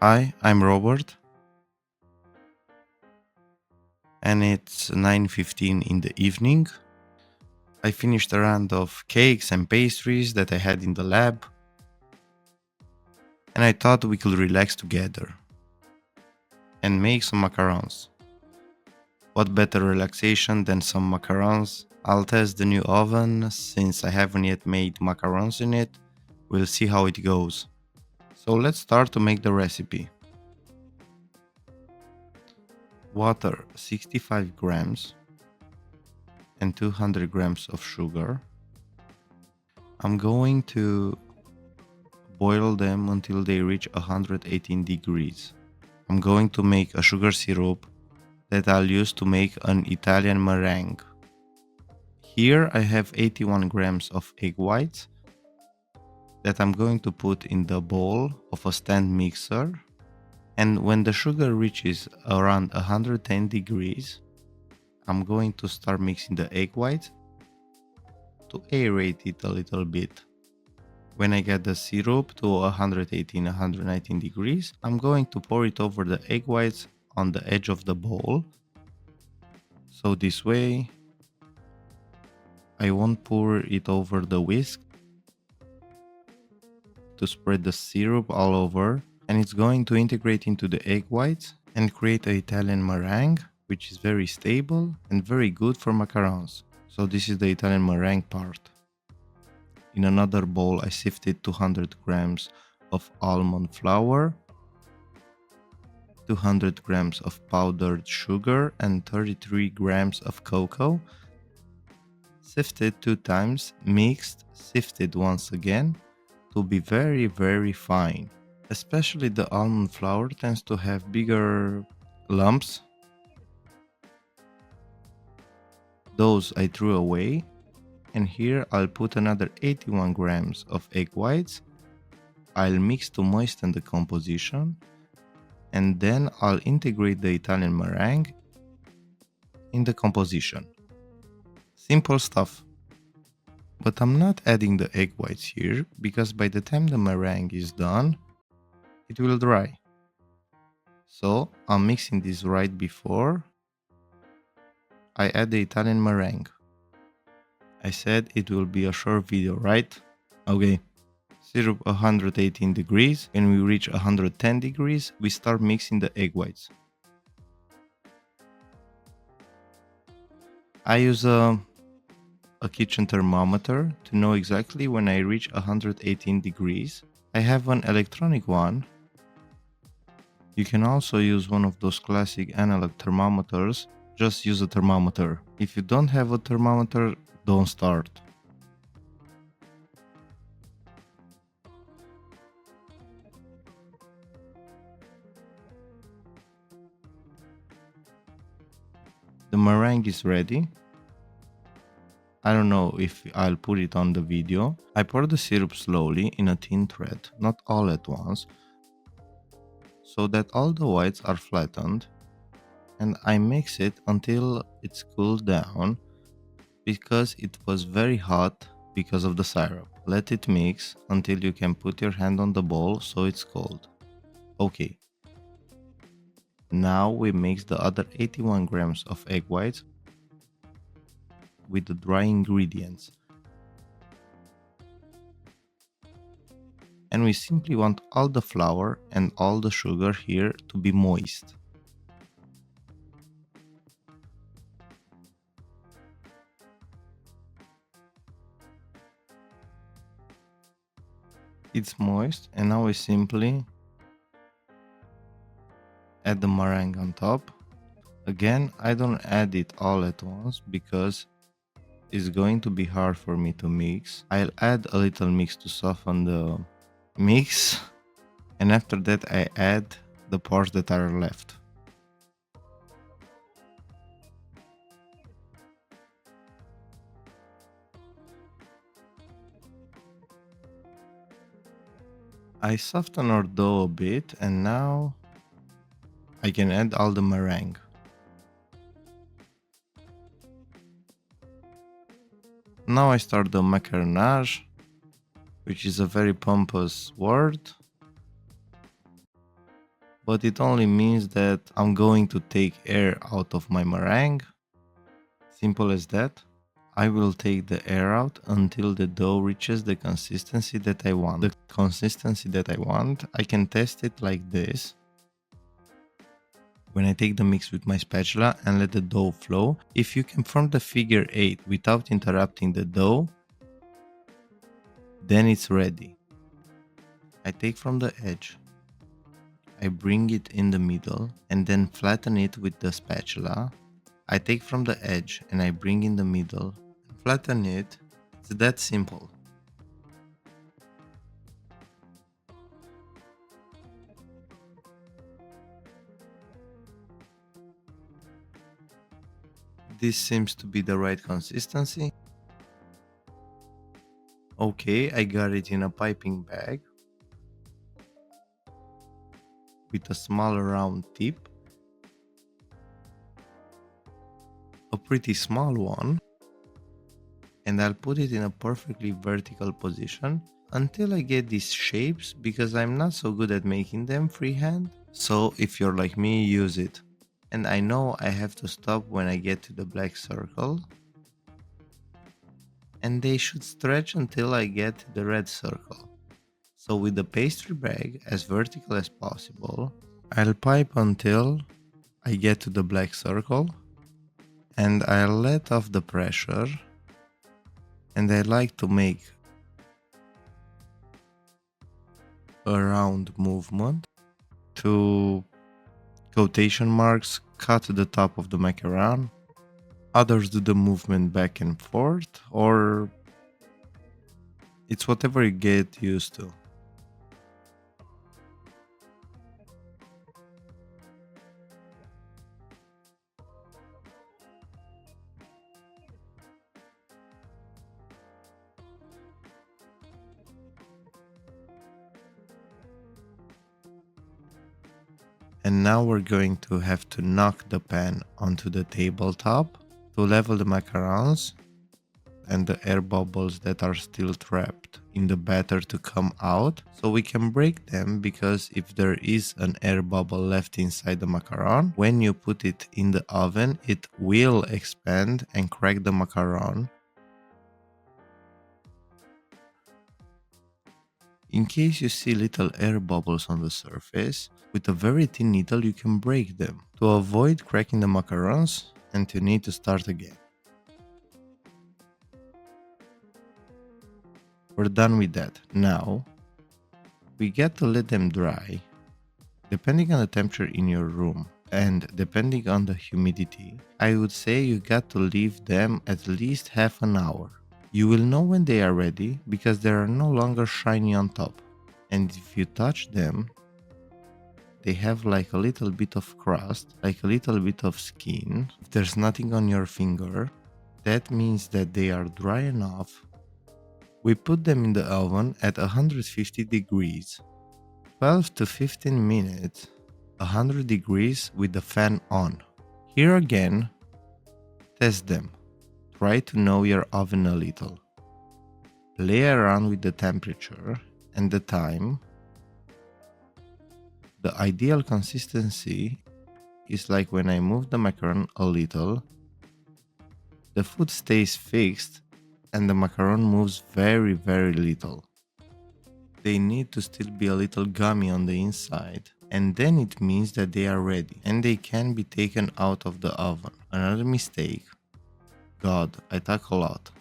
Hi, I'm Robert, and it's 9:15 in the evening. I finished a round of cakes and pastries that I had in the lab, and I thought we could relax together and make some macarons. What better relaxation than some macarons? I'll test the new oven since I haven't yet made macarons in it. We'll see how it goes. So let's start to make the recipe. Water 65 grams and 200 grams of sugar. I'm going to boil them until they reach 118 degrees. I'm going to make a sugar syrup that I'll use to make an Italian meringue. Here I have 81 grams of egg whites that I'm going to put in the bowl of a stand mixer. And when the sugar reaches around 110 degrees, I'm going to start mixing the egg whites to aerate it a little bit. When I get the syrup to 118-119 degrees, I'm going to pour it over the egg whites on the edge of the bowl. So this way, I won't pour it over the whisk to spread the syrup all over, and it's going to integrate into the egg whites and create an Italian meringue, which is very stable and very good for macarons. So this is the Italian meringue part. In another bowl, I sifted 200 grams of almond flour, 200 grams of powdered sugar, and 33 grams of cocoa. Sifted 2 times, mixed, sifted once again to be very fine. Especially the almond flour tends to have bigger lumps. Those I threw away. And here I'll put another 81 grams of egg whites. I'll mix to moisten the composition, and then I'll integrate the Italian meringue in the composition. Simple stuff. But I'm not adding the egg whites here, because by the time the meringue is done, it will dry. So I'm mixing this right before I add the Italian meringue. I said it will be a short video, right? Okay. Syrup 118 degrees. When we reach 110 degrees, we start mixing the egg whites. I use a kitchen thermometer to know exactly when I reach 118 degrees. I have an electronic one. You can also use one of those classic analog thermometers. Just use a thermometer. If you don't have a thermometer, don't start. The meringue is ready. I don't know if I'll put it on the video. I pour the syrup slowly in a thin thread, not all at once, so that all the whites are flattened, and I mix it until it's cooled down because it was very hot because of the syrup. Let it mix until you can put your hand on the bowl so it's cold. Okay. Now we mix the other 81 grams of egg whites with the dry ingredients. And we simply want all the flour and all the sugar here to be moist. It's moist, and now we simply add the meringue on top. Again, I don't add it all at once because it's going to be hard for me to mix. I'll add a little mix to soften the mix, and after that I add the parts that are left. I soften our dough a bit, and now I can add all the meringue. Now I start the macaronage, which is a very pompous word. but it only means that I'm going to take air out of my meringue. Simple as that. I will take the air out until the dough reaches the consistency that I want. The consistency that I want, I can test it like this. When I take the mix with my spatula and let the dough flow, if you can form the figure 8 without interrupting the dough, then it's ready. I take from the edge, I bring it in the middle and then flatten it with the spatula. I take from the edge and I bring in the middle, flatten it. It's that simple. This seems to be the right consistency. Okay, I got it in a piping bag with a small round tip, a pretty small one, and I'll put it in a perfectly vertical position until I get these shapes, because I'm not so good at making them freehand. So if you're like me, use it. And I know I have to stop when I get to the black circle, and they should stretch until I get to the red circle. So with the pastry bag as vertical as possible, I'll pipe until I get to the black circle, and I'll let off the pressure, and I like to make a round movement to quotation marks cut the top of the macaron. Others do the movement back and forth, or it's whatever you get used to. And now we're going to have to knock the pan onto the tabletop to level the macarons and the air bubbles that are still trapped in the batter to come out, so we can break them, because if there is an air bubble left inside the macaron, when you put it in the oven, it will expand and crack the macaron. In case you see little air bubbles on the surface, with a very thin needle you can break them to avoid cracking the macarons and you need to start again. We're done with that. Now, we get to let them dry. Depending on the temperature in your room and depending on the humidity, I would say you got to leave them at least half an hour. You will know when they are ready because they are no longer shiny on top. And if you touch them, they have like a little bit of crust, like a little bit of skin. If there's nothing on your finger, that means that they are dry enough. We put them in the oven at 150 degrees, 12 to 15 minutes, 100 degrees with the fan on. Here again, test them. Try to know your oven a little. Play around with the temperature and the time. The ideal consistency is like when I move the macaron a little, the food stays fixed and the macaron moves very little. They need to still be a little gummy on the inside, and then it means that they are ready and they can be taken out of the oven. Another mistake. God, I talk a lot.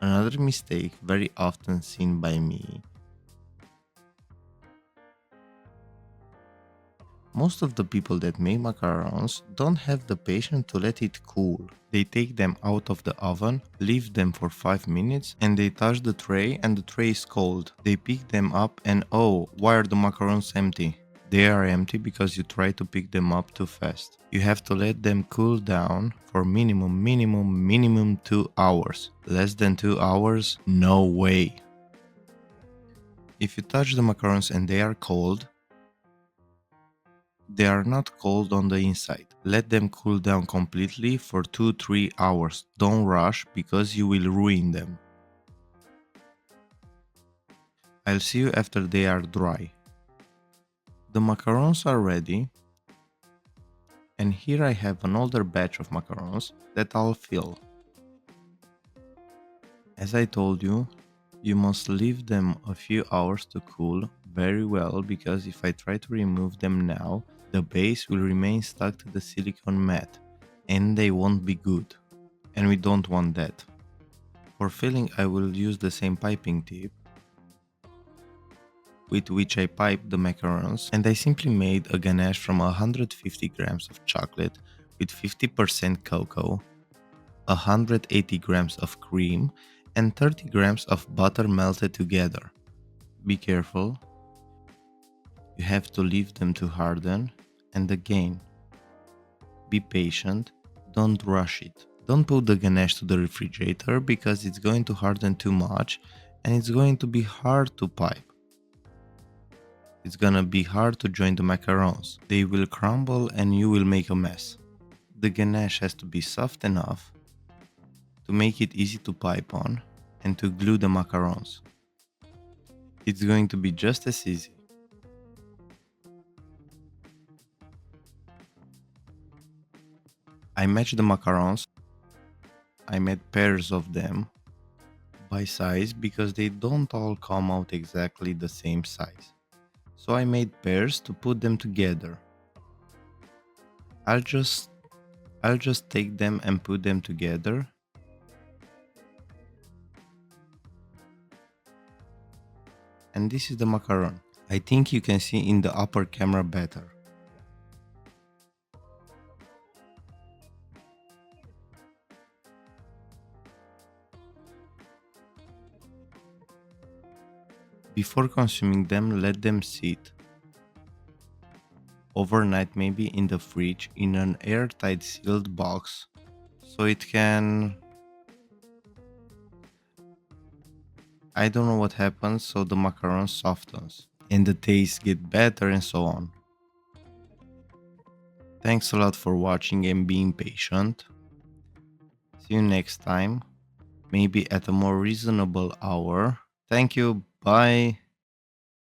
Another mistake very often seen by me. Most of the people that make macarons don't have the patience to let it cool. They take them out of the oven, leave them for 5 minutes, and they touch the tray and the tray is cold. They pick them up and oh, why are the macarons empty? They are empty because you try to pick them up too fast. You have to let them cool down for minimum 2 hours. Less than 2 hours? No way. If you touch the macarons and they are cold, they are not cold on the inside. Let them cool down completely for 2-3 hours. Don't rush because you will ruin them. I'll see you after they are dry. The macarons are ready, and here I have an older batch of macarons that I'll fill. As I told you, you must leave them a few hours to cool very well, because if I try to remove them now, the base will remain stuck to the silicone mat and they won't be good, and we don't want that. For filling, I will use the same piping tip with which I piped the macarons, and I simply made a ganache from 150 grams of chocolate with 50% cocoa, 180 grams of cream, and 30 grams of butter melted together. Be careful, you have to leave them to harden, and again, be patient, don't rush it. Don't put the ganache to the refrigerator because it's going to harden too much and it's going to be hard to pipe. It's gonna be hard to join the macarons. They will crumble and you will make a mess. The ganache has to be soft enough to make it easy to pipe on and to glue the macarons. It's going to be just as easy. I matched the macarons. I made pairs of them by size because they don't all come out exactly the same size. So I made pairs to put them together. I'll just take them and put them together. And this is the macaron. I think you can see in the upper camera better. Before consuming them, let them sit overnight, maybe in the fridge in an airtight sealed box, so it can, I don't know what happens, so the macaron softens and the taste get better and so on. Thanks a lot for watching and being patient. See you next time, maybe at a more reasonable hour. Thank you, bye.